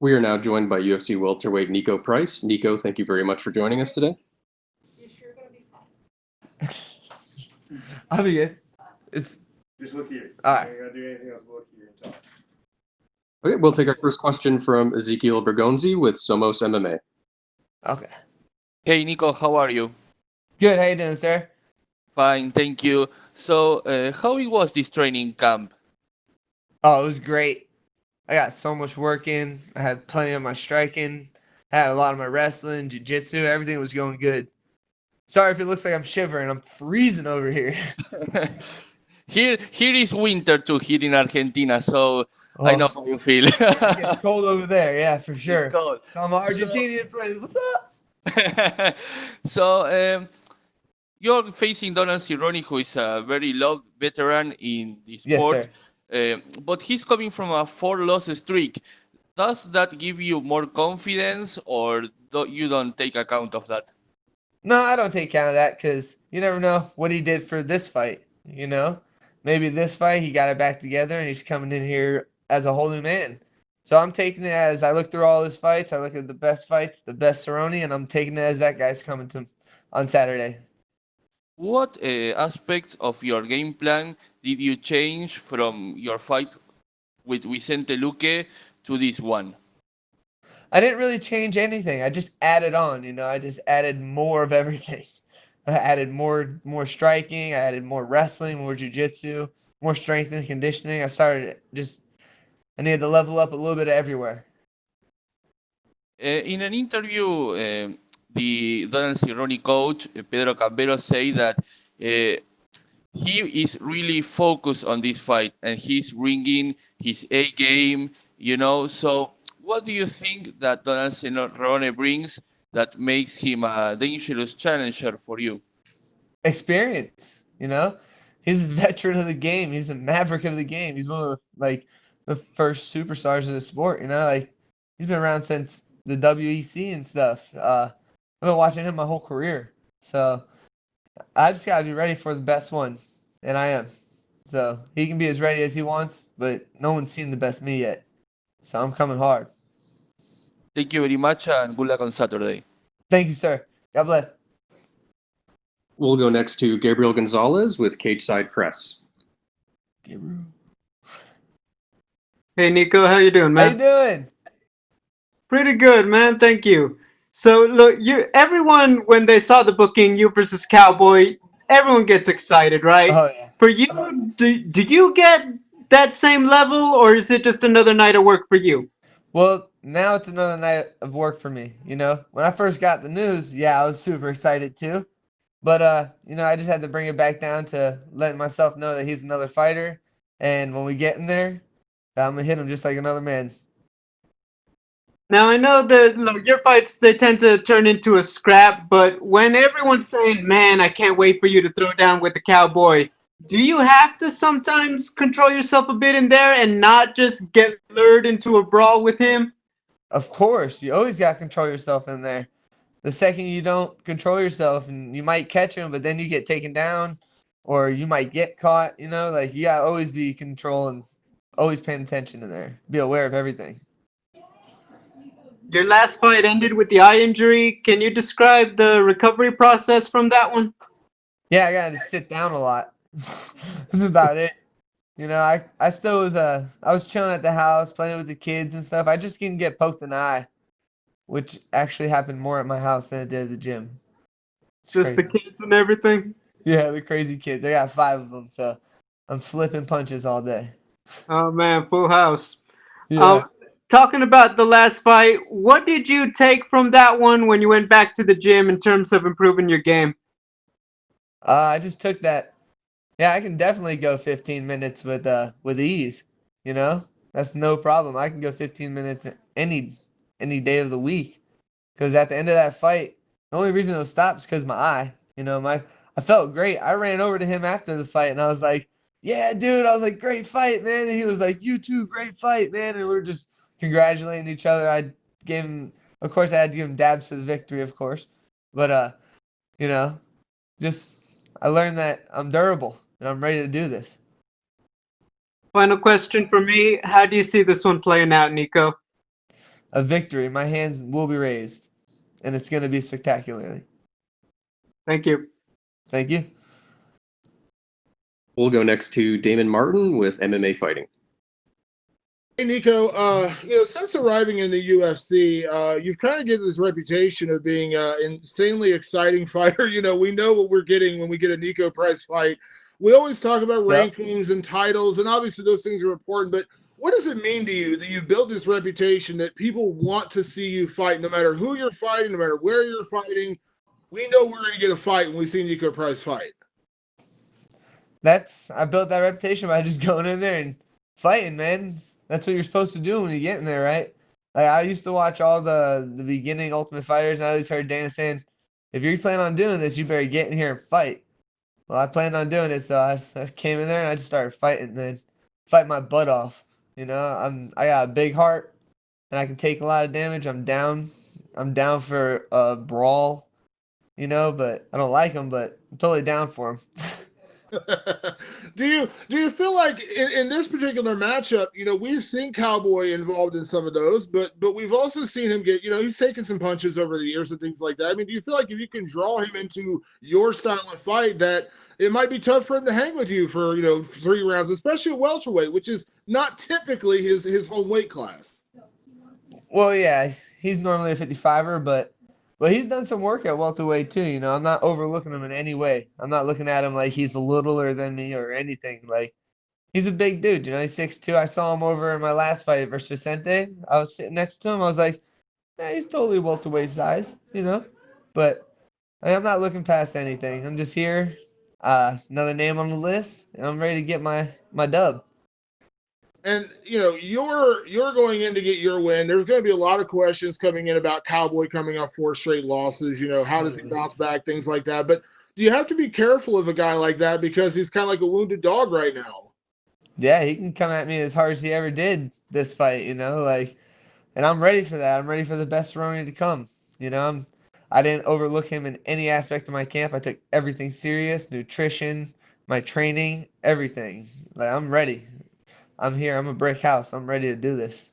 We are now joined by UFC welterweight Niko Price. Niko, thank you very much for joining us today. I'll be good. It's Just look here. all right. You ain't gotta do anything else. Look here and talk. Okay, we'll take our first question from Ezekiel Bergonzi with Somos MMA. Okay. Hey Nico, how are you? Good. How you doing, sir? Fine, thank you. So, how it was this training camp? Oh, it was great. I got so much work in. I had plenty of my striking. I had a lot of my wrestling, jiu-jitsu. Everything was going good. Sorry if it looks like I'm shivering. I'm freezing over here. Here is winter too, here in Argentina, so I know Oh, how you feel. it gets cold over there. Yeah, for It's sure. cold. I'm an Argentinian friend. What's up? So, you're facing Donald Cerrone, who is a very loved veteran in the Yes, sport, sir. but he's coming from a four-loss streak. Does that give you more confidence, or you don't take account of that? No, I don't take count of that because you never know what he did for this fight. You know, maybe this fight he got it back together and he's coming in here as a whole new man. So I'm taking it as I look through all his fights. I look at the best fights, the best Cerrone, and I'm taking it as that guy's coming to on Saturday. What aspects of your game plan did you change from your fight with Vicente Luque to this one? I didn't really change anything. I just added on. I just added more of everything. I added more striking. I added more wrestling, more jiu-jitsu, more strength and conditioning. I needed to level up a little bit of everywhere. In an interview, the Donald Cerrone coach, Pedro Campero, say that he is really focused on this fight and he's bringing his A game, So, what do you think that Donald Cerrone brings that makes him a dangerous challenger for you? Experience. He's a veteran of the game. He's a maverick of the game. He's one of the first superstars of the sport. Like he's been around since the WEC and stuff. I've been watching him my whole career. So I just gotta be ready for the best one. And I am. So he can be as ready as he wants, but no one's seen the best me yet. So I'm coming hard. Thank you very much and good luck on Saturday. Thank you, sir. God bless. We'll go next to Gabriel Gonzalez with Cage Side Press. Gabriel. Hey Nico, how you doing, How you man? doing? Pretty good, man. Thank you. So look, everyone when they saw the booking, you versus Cowboy, everyone gets excited, right? Oh yeah. For you, do you get that same level, or is it just another night of work for you? Well, now it's another night of work for me. When I first got the news, yeah, I was super excited too. But I just had to bring it back down to letting myself know that he's another fighter, and when we get in there, I'm gonna hit him just like another man. Now I know that look, your fights they tend to turn into a scrap, but when everyone's saying, "Man, I can't wait for you to throw down with the Cowboy," do you have to sometimes control yourself a bit in there and not just get lured into a brawl with him? Of course, you always gotta control yourself in there. The second you don't control yourself, and you might catch him, but then you get taken down, or you might get caught. Like you gotta always be controlling, always paying attention in there. Be aware of everything. Your last fight ended with the eye injury. Can you describe the recovery process from that one? Yeah, I gotta sit down a lot. That's about it. I still I was chilling at the house, playing with the kids and stuff. I just didn't get poked in the eye, which actually happened more at my house than it did at the gym. It's Just the crazy. kids and everything. Yeah, the crazy kids. I got 5 of them, so I'm slipping punches all day. Oh man, full house. Yeah. Um, Talking about the last fight, what did you take from that one when you went back to the gym in terms of improving your game? I just took that. Yeah, I can definitely go 15 minutes with ease. You know, that's no problem. I can go 15 minutes any day of the week. Because at the end of that fight, the only reason it was stopped is because my eye. I felt great. I ran over to him after the fight and I was like, "Yeah, dude." I was like, "Great fight, man." And he was like, "You too, great fight, man." And we were just congratulating each other. Of course, I had to give him dabs for the victory, of course. But you know, just I learned that I'm durable and I'm ready to do this. Final question for me. How do you see this one playing out, Nico? a victory. My hand will be raised, and it's going to be spectacularly. Thank you. Thank you. We'll go next to Damon Martin with MMA Fighting. Hey Niko, since arriving in the UFC, you've kind of given this reputation of being an insanely exciting fighter. We know what we're getting when we get a Niko Price fight. We always talk about rankings and titles, and obviously those things are important. But what does it mean to you that you've built this reputation that people want to see you fight, no matter who you're fighting, no matter where you're fighting? We know we're going to get a fight when we see Niko Price fight. I built that reputation by just going in there and fighting, man. That's what you're supposed to do when you get in there, right? Like I used to watch all the beginning Ultimate Fighters, and I always heard Dana saying, "If you plan on doing this, you better get in here and fight." Well, I planned on doing it, so I came in there and I just started fighting, man. Fight my butt off. I got a big heart, and I can take a lot of damage. I'm down. I'm down for a brawl, but I don't like them, but I'm totally down for them. do you feel like in this particular matchup, we've seen Cowboy involved in some of those, but we've also seen him get, he's taken some punches over the years and things like that. I mean, do you feel like if you can draw him into your style of fight, that it might be tough for him to hang with you for 3 rounds, especially at welterweight, which is not typically his home weight class? Well, yeah, he's normally a 55er, but he's done some work at welterweight too. I'm not overlooking him in any way. I'm not looking at him like he's littler than me or anything. Like he's a big dude. He's 6'2". I saw him over in my last fight versus Vicente. I was sitting next to him. I was like, yeah, he's totally welterweight size. But I'm not looking past anything. I'm just here. Another name on the list, and I'm ready to get my dub. And you're going in to get your win. There's going to be a lot of questions coming in about Cowboy coming off 4 straight losses. How does he bounce back? Things like that. But do you have to be careful of a guy like that because he's kind of like a wounded dog right now? Yeah, he can come at me as hard as he ever did this fight. And I'm ready for that. I'm ready for the best Cerrone to come. I didn't overlook him in any aspect of my camp. I took everything serious, nutrition, my training, everything. Like I'm ready. I'm here. I'm a brick house. I'm ready to do this.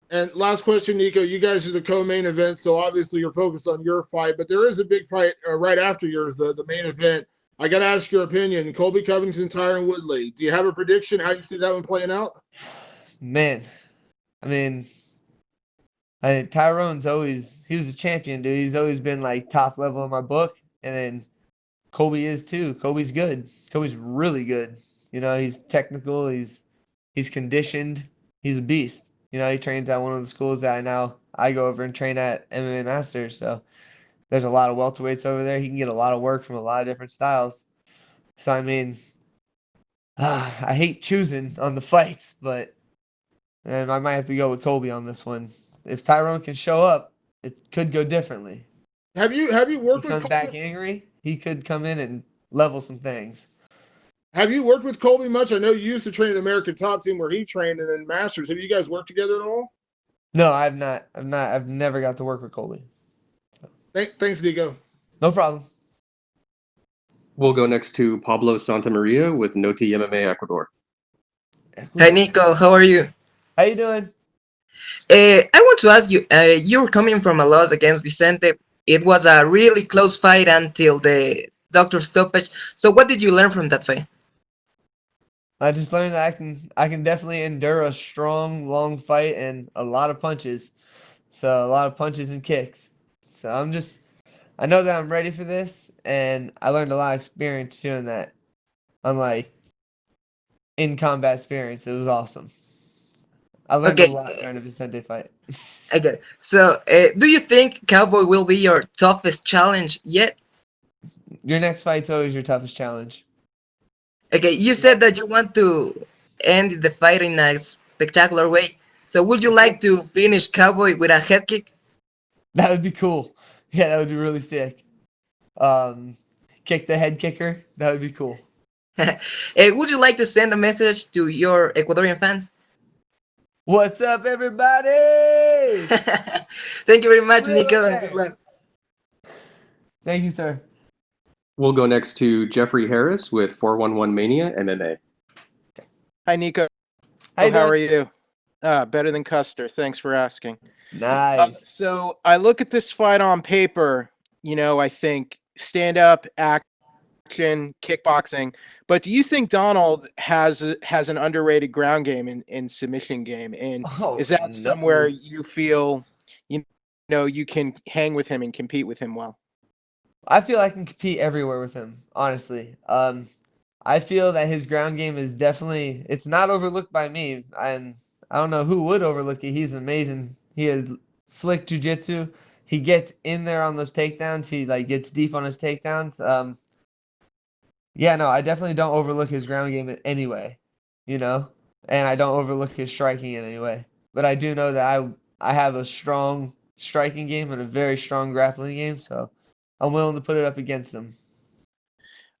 And last question, Niko. You guys are the co-main event, so obviously you're focused on your fight, but there is a big fight right after yours, the main event. I got to ask your opinion. Colby Covington, Tyron Woodley. Do you have a prediction how you see that one playing out? Man, I mean, Tyrone's he was a champion, dude. He's always been like top level in my book. And then Colby is too. Colby's good. Colby's really good. He's technical. He's conditioned. He's a beast. He trains at one of the schools that I go over and train at MMA Masters. So there's a lot of welterweights over there. He can get a lot of work from a lot of different styles. So I mean, I hate choosing on the fights, but I might have to go with Colby on this one. If Tyrone can show up, it could go differently. Have you worked He with comes back Colby? angry, he could come in and level some things. Have you worked with Colby much? I know you used to train at American Top Team where he trained and then Masters. Have you guys worked together at all? No, I've not. I've never got to work with Colby. Thanks, Niko. No problem. We'll go next to Pablo Santamaria with Noti MMA Ecuador. Hi Nico, how are you? How you doing? I want to ask you, you're coming from a loss against Vicente. It was a really close fight until the doctor stoppage. So what did you learn from that fight? I just learned that I can definitely endure a strong, long fight and a lot of punches. So a lot of punches and kicks. So I know that I'm ready for this, and I learned a lot of experience doing that. Unlike in combat experience, it was awesome. I learned a Okay, lot during the Vicente fight. I get it. So do you think Cowboy will be your toughest challenge yet? Your next fight's always your toughest challenge. Okay, you said that you want to end the fight in a spectacular way. So would you like to finish Cowboy with a head kick? That would be cool. Yeah, that would be really sick. Kick the head kicker. That would be cool. Would you like to send a message to your Ecuadorian fans? What's up, everybody? Thank you very much, Nico, and good luck. Thank you, sir. We'll go next to Jeffrey Harris with 411 Mania MMA. Hi, Nico. How you How are doing? you? Better than Custer. Thanks for asking. Nice. So I look at this fight on paper, I think stand up, action, kickboxing. But do you think Donald has an underrated ground game in submission game? And Oh, is that no. somewhere you feel you can hang with him and compete with him well? I feel I can compete everywhere with him, honestly. I feel that his ground game is definitely it's not overlooked by me, and I don't know who would overlook it. He's amazing. He has slick jujitsu. He gets in there on those takedowns. He like gets deep on his takedowns. Yeah, no, I definitely don't overlook his ground game in any way, you know, and I don't overlook his striking in any way. But I do know that I have a strong striking game and a very strong grappling game, so I'm willing to put it up against him.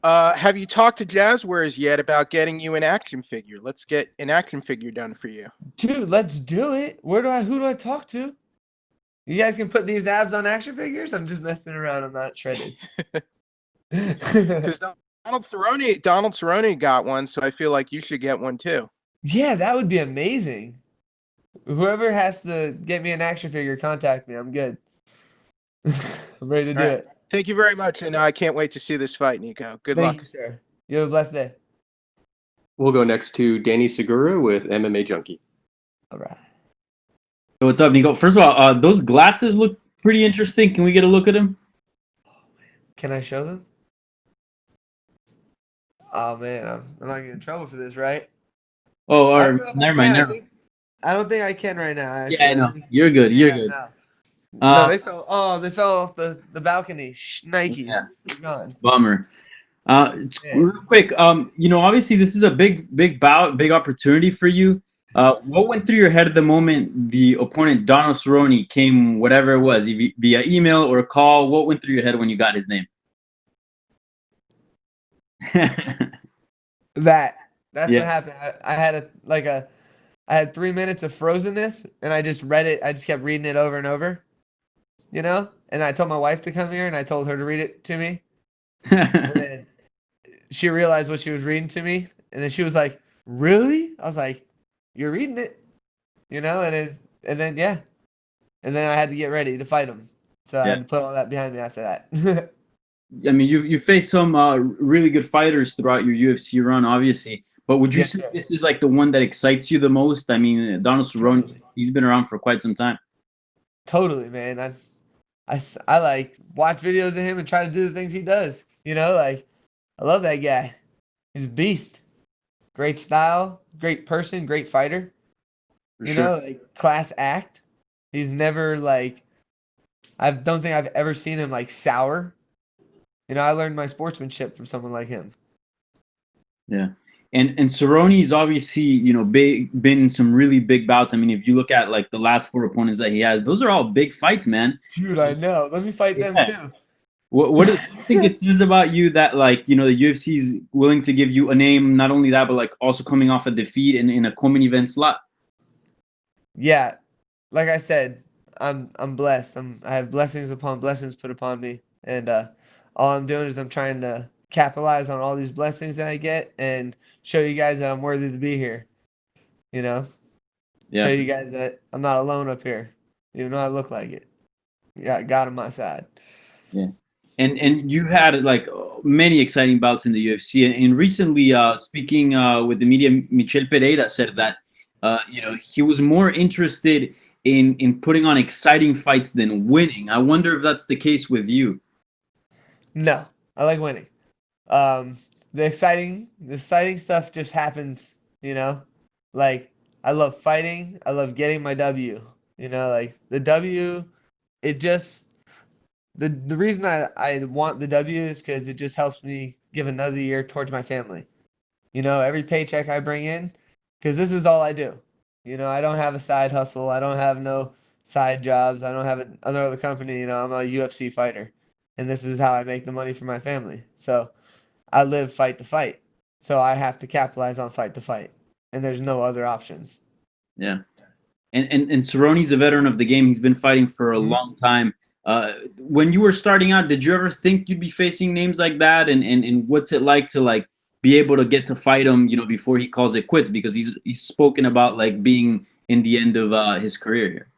Have you talked to Jazzwares yet about getting you an action figure? Let's get an action figure done for you. Dude, let's do it. Who do I talk to? You guys can put these abs on action figures? I'm just messing around. I'm not shredded. Because Donald Cerrone got one, so I feel like you should get one too. Yeah, that would be amazing. Whoever has to get me an action figure, contact me. I'm good. I'm ready to do All right. it. Thank you very much, and I can't wait to see this fight, Niko. Good Thank luck. you, sir. You have a blessed day. We'll go next to Danny Segura with MMA Junkie. All right. Hey, what's up, Niko? First of all, those glasses look pretty interesting. Can we get a look at them? Can I show them? Oh man, I'm not getting in trouble for this, right? Oh, I or don't know if never I mind. can. Never. I don't think I can right now. Actually. Yeah, I know. You're good. You're good. No. Uh, No, they fell. Oh, they fell off the balcony. Nikes. Yeah. They're gone. Bummer. Yeah. Real quick, obviously this is a big bout, big opportunity for you. What went through your head at the moment the opponent Donald Cerrone came, whatever it was, via email or call? What went through your head when you got his name? That's Yeah. what happened. I had 3 minutes of frozenness, and I just read it. I just kept reading it over and over, you know. And I told my wife to come here, and I told her to read it to me. And then she realized what she was reading to me, and then she was like, "Really?" I was like, "You're reading it," you know. And then yeah, and then I had to get ready to fight him, so I Yeah. had to put all that behind me after that. I mean, you faced some really good fighters throughout your UFC run, obviously. But would you Yes, say sir. this is like the one that excites you the most? I mean, Donald Cerrone, Totally. he's been around for quite some time. Totally, man. I like watch videos of him and try to do the things he does. You know, like I love that guy. He's a beast. Great style, great person, great fighter. For You sure. know, like class act. He's never like I don't think I've ever seen him like sour. You know, I learned my sportsmanship from someone like him. Yeah. And Cerrone's obviously, been in some really big bouts. I mean, if you look at like the last 4 opponents that he has, those are all big fights, man. Dude, I know. Let me fight them Yeah. too. What do you think it says about you that like, the UFC's willing to give you a name, not only that, but like also coming off a defeat in a co-main event slot? Yeah, like I said, I'm blessed. I have blessings upon blessings put upon me, and all I'm doing is I'm trying to capitalize on all these blessings that I get and show you guys that I'm worthy to be here. You know, show Yeah. you guys that I'm not alone up here, even though I look like it. Yeah, God on my side. Yeah. And you had like many exciting bouts in the UFC. And recently, speaking with the media, Michel Pereira said that he was more interested in putting on exciting fights than winning. I wonder if that's the case with you. No, I like winning. Um, the exciting stuff just happens, you know? Like I love fighting, I love getting my W. You know, like the W, it just the reason I want the W is because it just helps me give another year towards my family. You know, every paycheck I bring in, because this is all I do. You know, I don't have a side hustle. I don't have no side jobs. I don't have another company. You know, I'm a UFC fighter, and this is how I make the money for my family. So I live fight to fight. So I have to capitalize on fight to fight, and there's no other options. Yeah. And Cerrone's a veteran of the game. He's been fighting for a Mhm. long time. When you were starting out, did you ever think you'd be facing names like that? And what's it like to like be able to get to fight him, before he calls it quits? Because he's spoken about like being in the end of his career here.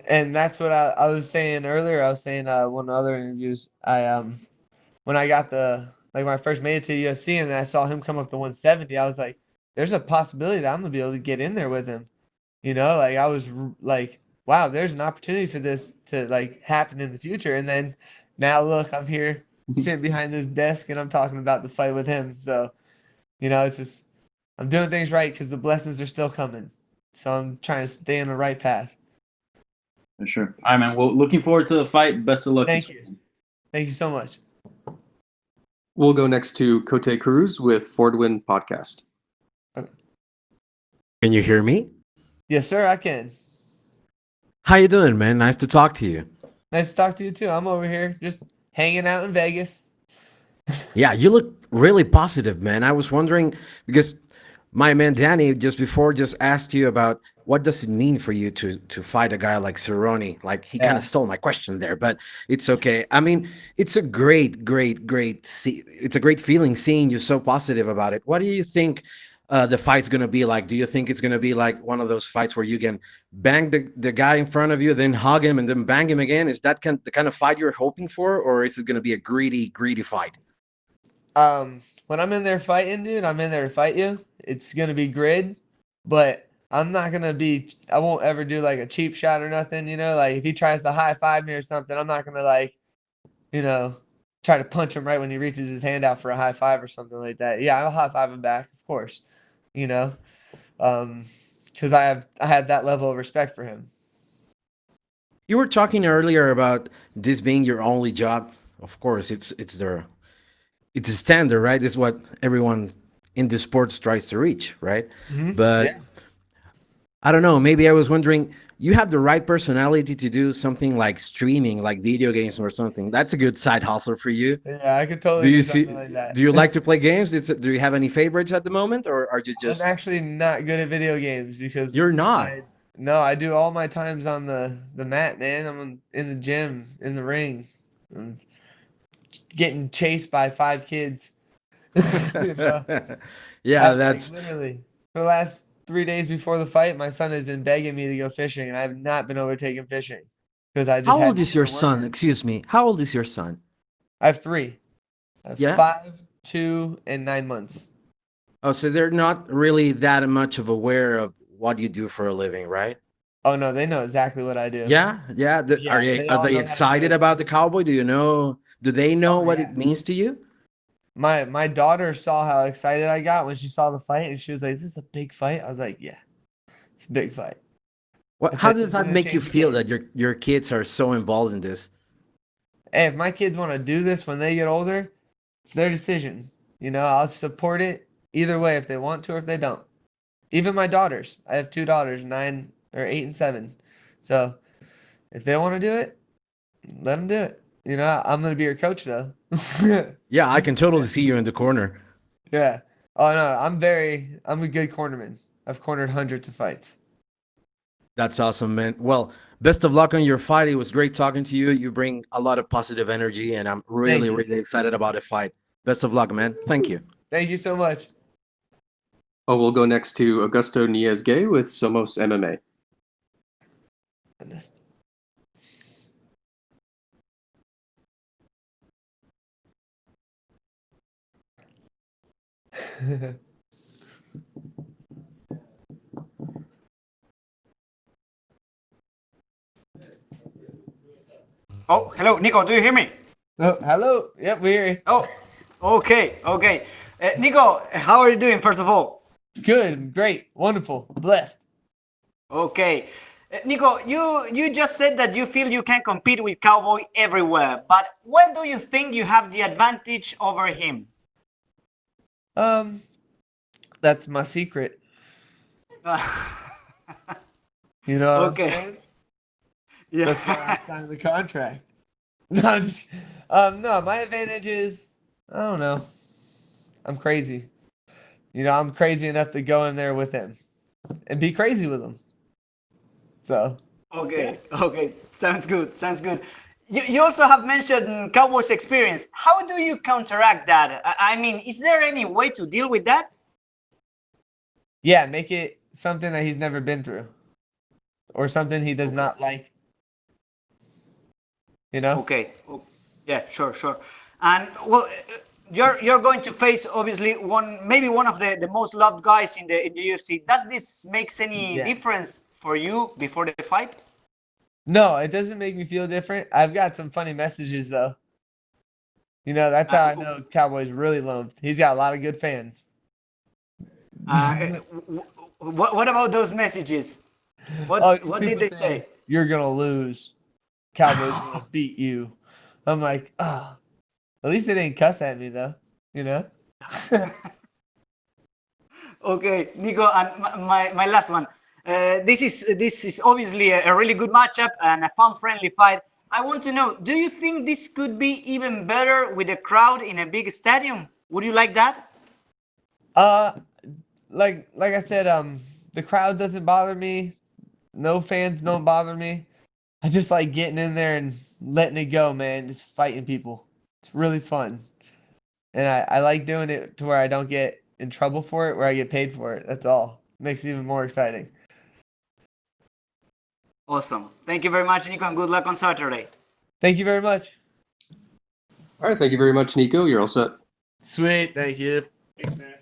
And that's what I was saying earlier. I was saying one of the other interviews. When I got when I first made it to UFC and I saw him come up to 170, I was like, there's a possibility that I'm gonna be able to get in there with him. Like I was like, wow, there's an opportunity for this to like happen in the future. And then now look, I'm here sitting behind this desk and I'm talking about the fight with him. So, it's just I'm doing things right because the blessings are still coming. So I'm trying to stay on the right path. For sure. All right, man. Well, looking forward to the fight. Best of luck. Thank you. Thank you so much. We'll go next to Cote Cruz with Fordwin Podcast. Can you hear me? Yes, sir, I can. How you doing, man? Nice to talk to you. Nice to talk to you too. I'm over here just hanging out in Vegas. Yeah, you look really positive, man. I was wondering because my man Danny just before just asked you about what does it mean for you to fight a guy like Cerrone. Like he kind Yeah. of stole my question there, but it's okay. I mean, it's a it's a great feeling seeing you so positive about it. What do you think the fight's gonna be like? Do you think it's gonna be like one of those fights where you can bang the guy in front of you, then hug him, and then bang him again? Is that the kind of fight you're hoping for, or is it gonna be a greedy fight? When I'm in there fighting, dude, I'm in there to fight you. It's gonna be grid, but I'm not gonna I won't ever do like a cheap shot or nothing, like if he tries to high five me or something, I'm not gonna you know, try to punch him right when he reaches his hand out for a high five or something like that. Yeah, I'll high five him back, of course, you know, because I have that level of respect for him. You were talking earlier about this being your only job. Of course, it's a standard, right? It's what everyone in the sports tries to reach, right? But Yeah. I don't know. Maybe I was wondering, you have the right personality to do something like streaming, like video games or something. That's a good side hustle for you. Yeah, I could Do totally you do see? something like that. Do you like to play games? Do you have any favorites at the moment, or are you I'm just actually not good at video games because you're not? I do all my times on the mat, man. I'm in the gym, in the ring, I'm getting chased by 5 kids. You know, Yeah, I've like that's. literally for the last 3 days before the fight, my son has been begging me to go fishing, and I have not been overtaking fishing because I just How old hadn't is put your the work son? in. Excuse me. How old is your son? I have three. I have Yeah. 5, 2, and 9 months. Oh, so they're not really that much of aware of what you do for a living, right? Oh no, they know exactly what I do. Yeah, yeah. Yeah, they Are all they know how to do excited it. about the cowboy? Do you know? Do they know Oh what yeah. it means to you? My daughter saw how excited I got when she saw the fight, and she was like, "Is this a big fight?" I was like, "Yeah, it's a big fight." What? I How said, does "It's that gonna make you change the feel game." that your kids are so involved in this? Hey, if my kids want to do this when they get older, it's their decision. I'll support it either way if they want to or if they don't. Even my daughters. I have 2 daughters, 9 or 8 and 7. So if they want to do it, let them do it. I'm gonna be your coach though. Yeah, I can totally see you in the corner. Yeah. Oh no, I'm a good cornerman. I've cornered hundreds of fights. That's awesome, man. Well, best of luck on your fight. It was great talking to you. You bring a lot of positive energy, and I'm Thank really, you. really excited about the fight. Best of luck, man. Thank you. Thank you so much. Oh, we'll go next to Augusto Niez-Gay with Somos MMA. Goodness. Oh, hello, Nico. Do you hear me? Oh, hello. Yep, we hear you. Oh, okay, okay. Nico, how are you doing? First of all, Good, great, wonderful, blessed. okay. Nico, you just said that you feel you can compete with Cowboy everywhere, but where do you think you have the advantage over him? Um, that's my secret. You know what I'm Okay. saying? Yeah. That's why I signed the contract. No, no, my advantage is I don't know. I'm crazy. I'm crazy enough to go in there with him and be crazy with him. So, Okay, okay. Sounds good. Sounds good. You also have mentioned Cowboys experience. How do you counteract that? I mean, is there any way to deal with that? yeah, make it something that he's never been through or something he does not like You know? Okay. Yeah, sure. And well, you're going to face obviously maybe one of the most loved guys in the UFC. Does this makes any Yes. difference for you before the fight? No, it doesn't make me feel different. I've got some funny messages though. You know, that's how I know Cowboy's really loved. He's got a lot of good fans. What about those messages? Oh, What did people they saying, say? "You're gonna lose. Cowboys gonna beat you." I'm like, oh. At least they didn't cuss at me though. You know? Okay, Nico, and my last one. This is obviously a really good matchup and a fun-friendly fight. I want to know, do you think this could be even better with a crowd in a big stadium? Would you like that? Uh, like I said, the crowd doesn't bother me. No fans don't bother me. I just like getting in there and letting it go, man. Just fighting people. It's really fun. And I like doing it to where I don't get in trouble for it, where I get paid for it. That's all. Makes it even more exciting. Awesome. Thank you very much, Nico, and good luck on Saturday. Thank you very much. All right, thank you very much, Niko. You're all set. Sweet. Thank you. Thanks, man.